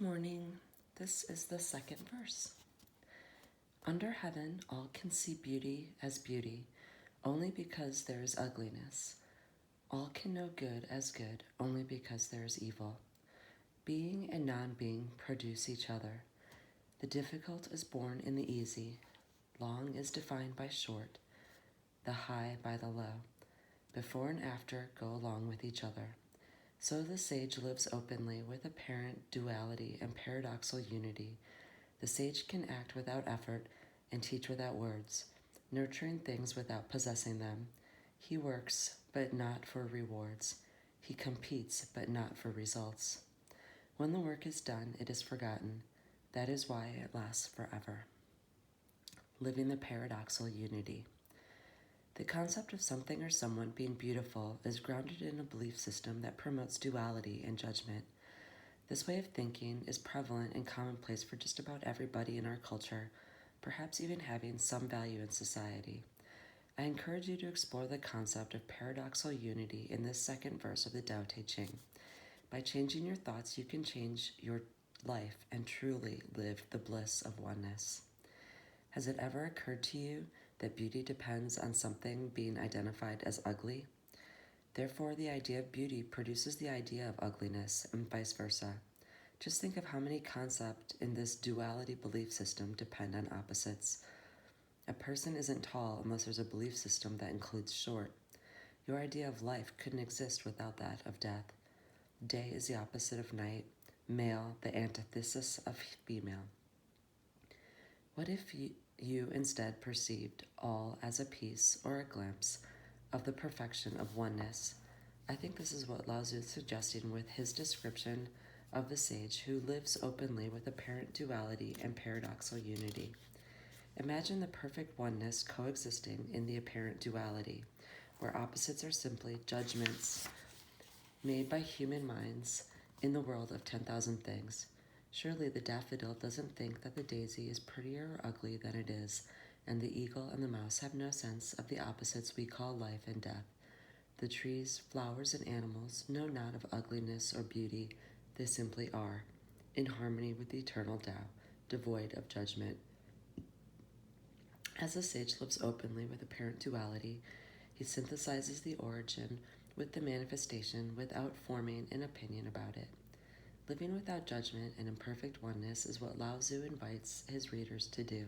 Good morning. This is the second verse. Under heaven, all can see beauty as beauty, only because there is ugliness. All can know good as good, only because there is evil. Being and non-being produce each other. The difficult is born in the easy. Long is defined by short, the high by the low. Before and after go along with each other. So the sage lives openly with apparent duality and paradoxical unity. The sage can act without effort and teach without words, nurturing things without possessing them. He works, but not for rewards. He competes, but not for results. When the work is done, it is forgotten. That is why it lasts forever. Living the paradoxical unity. The concept of something or someone being beautiful is grounded in a belief system that promotes duality and judgment. This way of thinking is prevalent and commonplace for just about everybody in our culture, perhaps even having some value in society. I encourage you to explore the concept of paradoxical unity in this second verse of the Tao Te Ching. By changing your thoughts, you can change your life and truly live the bliss of oneness. Has it ever occurred to you that beauty depends on something being identified as ugly? Therefore, the idea of beauty produces the idea of ugliness, and vice versa. Just think of how many concepts in this duality belief system depend on opposites. A person isn't tall unless there's a belief system that includes short. Your idea of life couldn't exist without that of death. Day is the opposite of night, male the antithesis of female. What if you instead perceived all as a piece or a glimpse of the perfection of oneness? I think this is what Lao Tzu is suggesting with his description of the sage who lives openly with apparent duality and paradoxical unity. Imagine the perfect oneness coexisting in the apparent duality, where opposites are simply judgments made by human minds in the world of 10,000 things. Surely the daffodil doesn't think that the daisy is prettier or ugly than it is, and the eagle and the mouse have no sense of the opposites we call life and death. The trees, flowers, and animals know not of ugliness or beauty. They simply are, in harmony with the eternal Tao, devoid of judgment. As the sage lives openly with apparent duality, he synthesizes the origin with the manifestation without forming an opinion about it. Living without judgment and in perfect oneness is what Lao Tzu invites his readers to do.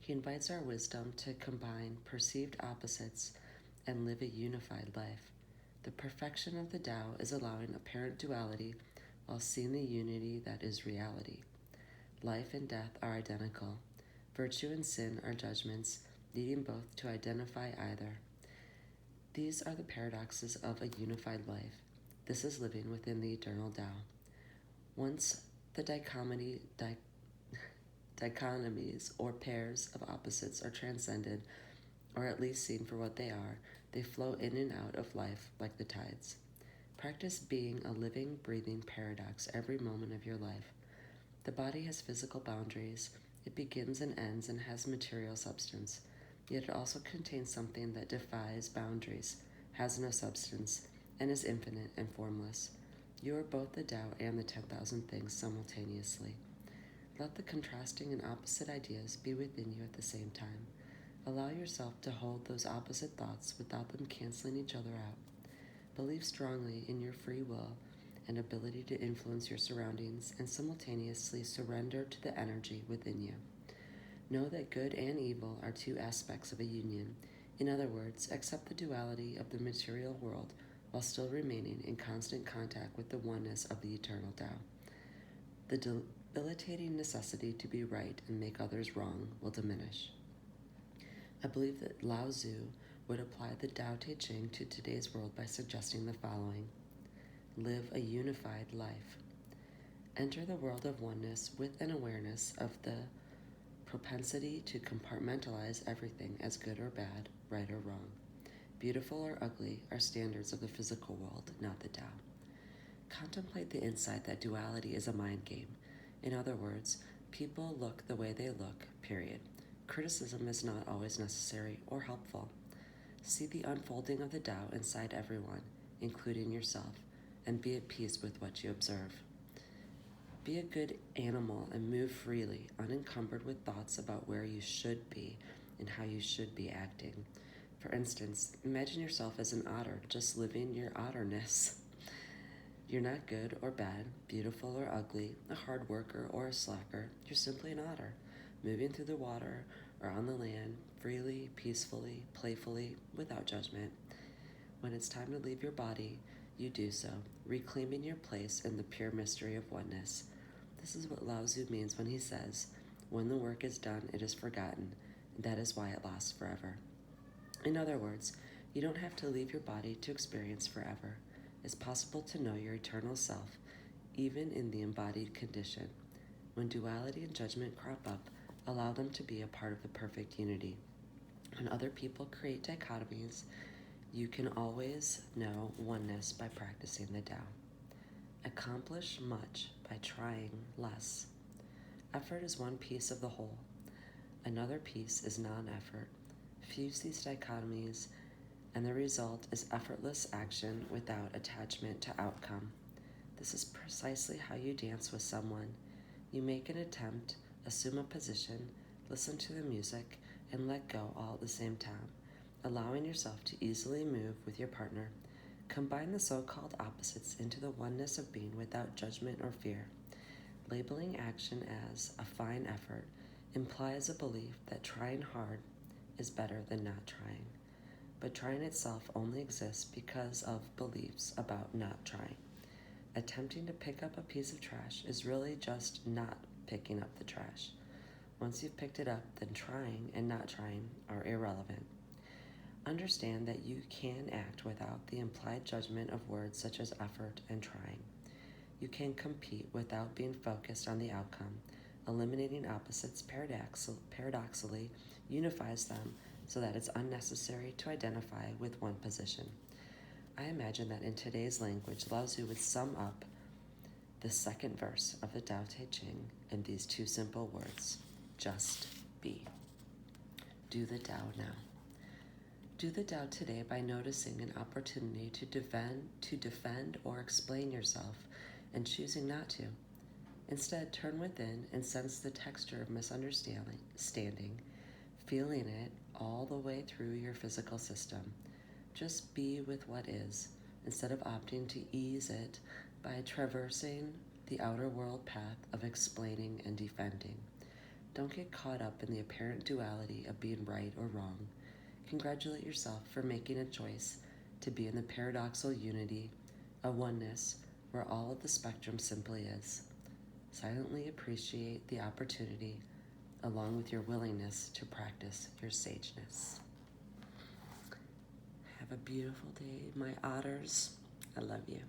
He invites our wisdom to combine perceived opposites and live a unified life. The perfection of the Tao is allowing apparent duality while seeing the unity that is reality. Life and death are identical. Virtue and sin are judgments, needing both to identify either. These are the paradoxes of a unified life. This is living within the eternal Tao. Once the dichotomies or pairs of opposites are transcended, or at least seen for what they are, they flow in and out of life like the tides. Practice being a living, breathing paradox every moment of your life. The body has physical boundaries. It begins and ends and has material substance. Yet it also contains something that defies boundaries, has no substance, and is infinite and formless. You are both the Tao and the 10,000 things simultaneously. Let the contrasting and opposite ideas be within you at the same time. Allow yourself to hold those opposite thoughts without them canceling each other out. Believe strongly in your free will and ability to influence your surroundings and simultaneously surrender to the energy within you. Know that good and evil are two aspects of a union. In other words, accept the duality of the material world while still remaining in constant contact with the oneness of the eternal Tao. The debilitating necessity to be right and make others wrong will diminish. I believe that Lao Tzu would apply the Tao Te Ching to today's world by suggesting the following. Live a unified life. Enter the world of oneness with an awareness of the propensity to compartmentalize everything as good or bad, right or wrong. Beautiful or ugly are standards of the physical world, not the Tao. Contemplate the insight that duality is a mind game. In other words, people look the way they look, period. Criticism is not always necessary or helpful. See the unfolding of the Tao inside everyone, including yourself, and be at peace with what you observe. Be a good animal and move freely, unencumbered with thoughts about where you should be and how you should be acting. For instance, imagine yourself as an otter, just living your otterness. You're not good or bad, beautiful or ugly, a hard worker or a slacker. You're simply an otter, moving through the water or on the land, freely, peacefully, playfully, without judgment. When it's time to leave your body, you do so, reclaiming your place in the pure mystery of oneness. This is what Lao Tzu means when he says, "When the work is done, it is forgotten, and that is why it lasts forever." In other words, you don't have to leave your body to experience forever. It's possible to know your eternal self, even in the embodied condition. When duality and judgment crop up, allow them to be a part of the perfect unity. When other people create dichotomies, you can always know oneness by practicing the Tao. Accomplish much by trying less. Effort is one piece of the whole. Another piece is non-effort. Fuse these dichotomies, and the result is effortless action without attachment to outcome. This is precisely how you dance with someone. You make an attempt, assume a position, listen to the music, and let go all at the same time, allowing yourself to easily move with your partner. Combine the so-called opposites into the oneness of being without judgment or fear. Labeling action as a fine effort implies a belief that trying hard is better than not trying. But trying itself only exists because of beliefs about not trying. Attempting to pick up a piece of trash is really just not picking up the trash. Once you've picked it up, then trying and not trying are irrelevant. Understand that you can act without the implied judgment of words such as effort and trying. You can compete without being focused on the outcome. Eliminating opposites paradoxically unifies them so that it's unnecessary to identify with one position. I imagine that in today's language, Lao Tzu would sum up the second verse of the Tao Te Ching in these two simple words: just be. Do the Tao now. Do the Tao today by noticing an opportunity to defend or explain yourself and choosing not to. Instead, turn within and sense the texture of misunderstanding, feeling it all the way through your physical system. Just be with what is, instead of opting to ease it by traversing the outer world path of explaining and defending. Don't get caught up in the apparent duality of being right or wrong. Congratulate yourself for making a choice to be in the paradoxical unity, a oneness where all of the spectrum simply is. Silently appreciate the opportunity along with your willingness to practice your sageness. Have a beautiful day, my otters. I love you.